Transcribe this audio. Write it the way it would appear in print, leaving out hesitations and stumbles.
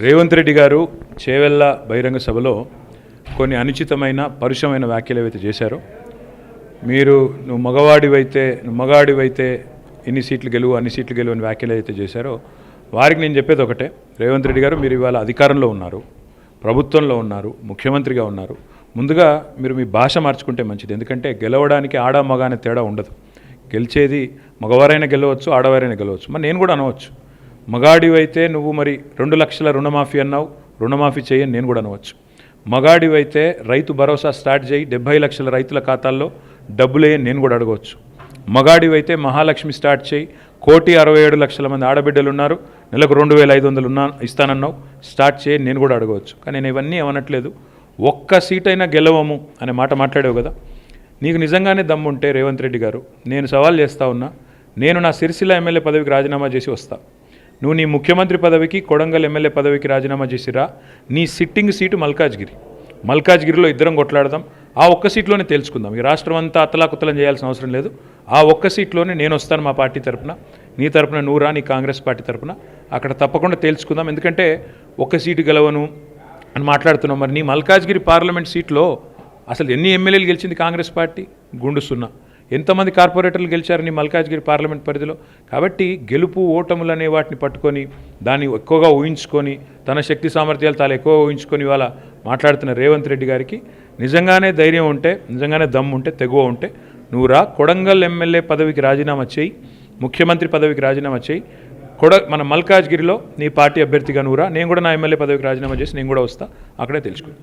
రేవంత్ రెడ్డి గారు చేవెళ్ళ బహిరంగ సభలో కొన్ని అనుచితమైన పరుషమైన వ్యాఖ్యలు ఏవైతే చేశారో, నువ్వు మగాడివైతే ఇన్ని సీట్లు గెలువు అన్ని సీట్లు గెలువు అని వ్యాఖ్యలు అయితే చేశారో, వారికి నేను చెప్పేది ఒకటే. రేవంత్ రెడ్డి గారు, మీరు ఇవాళ అధికారంలో ఉన్నారు, ప్రభుత్వంలో ఉన్నారు, ముఖ్యమంత్రిగా ఉన్నారు. ముందుగా మీరు మీ భాష మార్చుకుంటే మంచిది. ఎందుకంటే గెలవడానికి ఆడ మగ అనే తేడా ఉండదు. గెలిచేది మగవారైనా గెలవచ్చు, ఆడవారైనా గెలవచ్చు. మరి నేను కూడా అనవచ్చు, మగాడివైతే నువ్వు మరి 2 లక్షల రుణమాఫీ అన్నావు, రుణమాఫీ చేయని నేను కూడా అనవచ్చు. మగాడివైతే రైతు భరోసా స్టార్ట్ చేయి, 70 లక్షల రైతుల ఖాతాల్లో డబ్బులేయని నేను కూడా అడగవచ్చు. మగాడివైతే మహాలక్ష్మి స్టార్ట్ చేయి, 1,67,00,000 మంది ఆడబిడ్డలు ఉన్నారు, నెలకు 2,500 ఇస్తానన్నావు, స్టార్ట్ చేయని నేను కూడా అడగవచ్చు. కానీ నేను ఇవన్నీ ఏమనట్లేదు. ఒక్క సీటైనా గెలవము అనే మాట మాట్లాడావు కదా. నీకు నిజంగానే దమ్ముంటే రేవంత్ రెడ్డి గారు, నేను సవాల్ చేస్తా ఉన్నా, నేను నా సిరిసిల్ల ఎమ్మెల్యే పదవికి రాజీనామా చేసి వస్తా. నువ్వు నీ ముఖ్యమంత్రి పదవికి, కొడంగల్ ఎమ్మెల్యే పదవికి రాజీనామా చేసిరా. నీ సిట్టింగ్ సీటు మల్కాజ్గిరిలో ఇద్దరం కొట్లాడదాం. ఆ ఒక్క సీట్లోనే తేల్చుకుందాం. ఈ రాష్ట్రం అంతా అత్తలాకుత్తలం చేయాల్సిన అవసరం లేదు. ఆ ఒక్క సీట్లోనే నేను వస్తాను మా పార్టీ తరపున, నీ తరపున నువ్వు రా, నీ కాంగ్రెస్ పార్టీ తరపున. అక్కడ తప్పకుండా తేల్చుకుందాం. ఎందుకంటే ఒక్క సీటు గెలవను అని మాట్లాడుతున్నాం. మరి నీ మల్కాజ్గిరి పార్లమెంట్ సీట్లో అసలు ఎన్ని ఎమ్మెల్యేలు గెలిచింది కాంగ్రెస్ పార్టీ? గుండు సున్నా. ఎంతమంది కార్పొరేటర్లు గెలిచారు నీ మల్కాజ్గిరి పార్లమెంట్ పరిధిలో? కాబట్టి గెలుపు ఓటములు అనే వాటిని పట్టుకొని, దాన్ని ఎక్కువగా ఊహించుకొని, తన శక్తి సామర్థ్యాలు తాను ఎక్కువగా ఊహించుకొని ఇవాళ మాట్లాడుతున్న రేవంత్ రెడ్డి గారికి నిజంగానే ధైర్యం ఉంటే, నిజంగానే దమ్ము ఉంటే, తెగువ ఉంటే నువ్వు రా, కొడంగల్ ఎమ్మెల్యే పదవికి రాజీనామా చేయి, ముఖ్యమంత్రి పదవికి రాజీనామా చేయి. మన మల్కాజ్గిరిలో నీ పార్టీ అభ్యర్థిగా నువ్వు రా, నేను కూడా నా ఎమ్మెల్యే పదవికి రాజీనామా చేసి నేను కూడా వస్తా. అక్కడే తెలుసుకుందాం.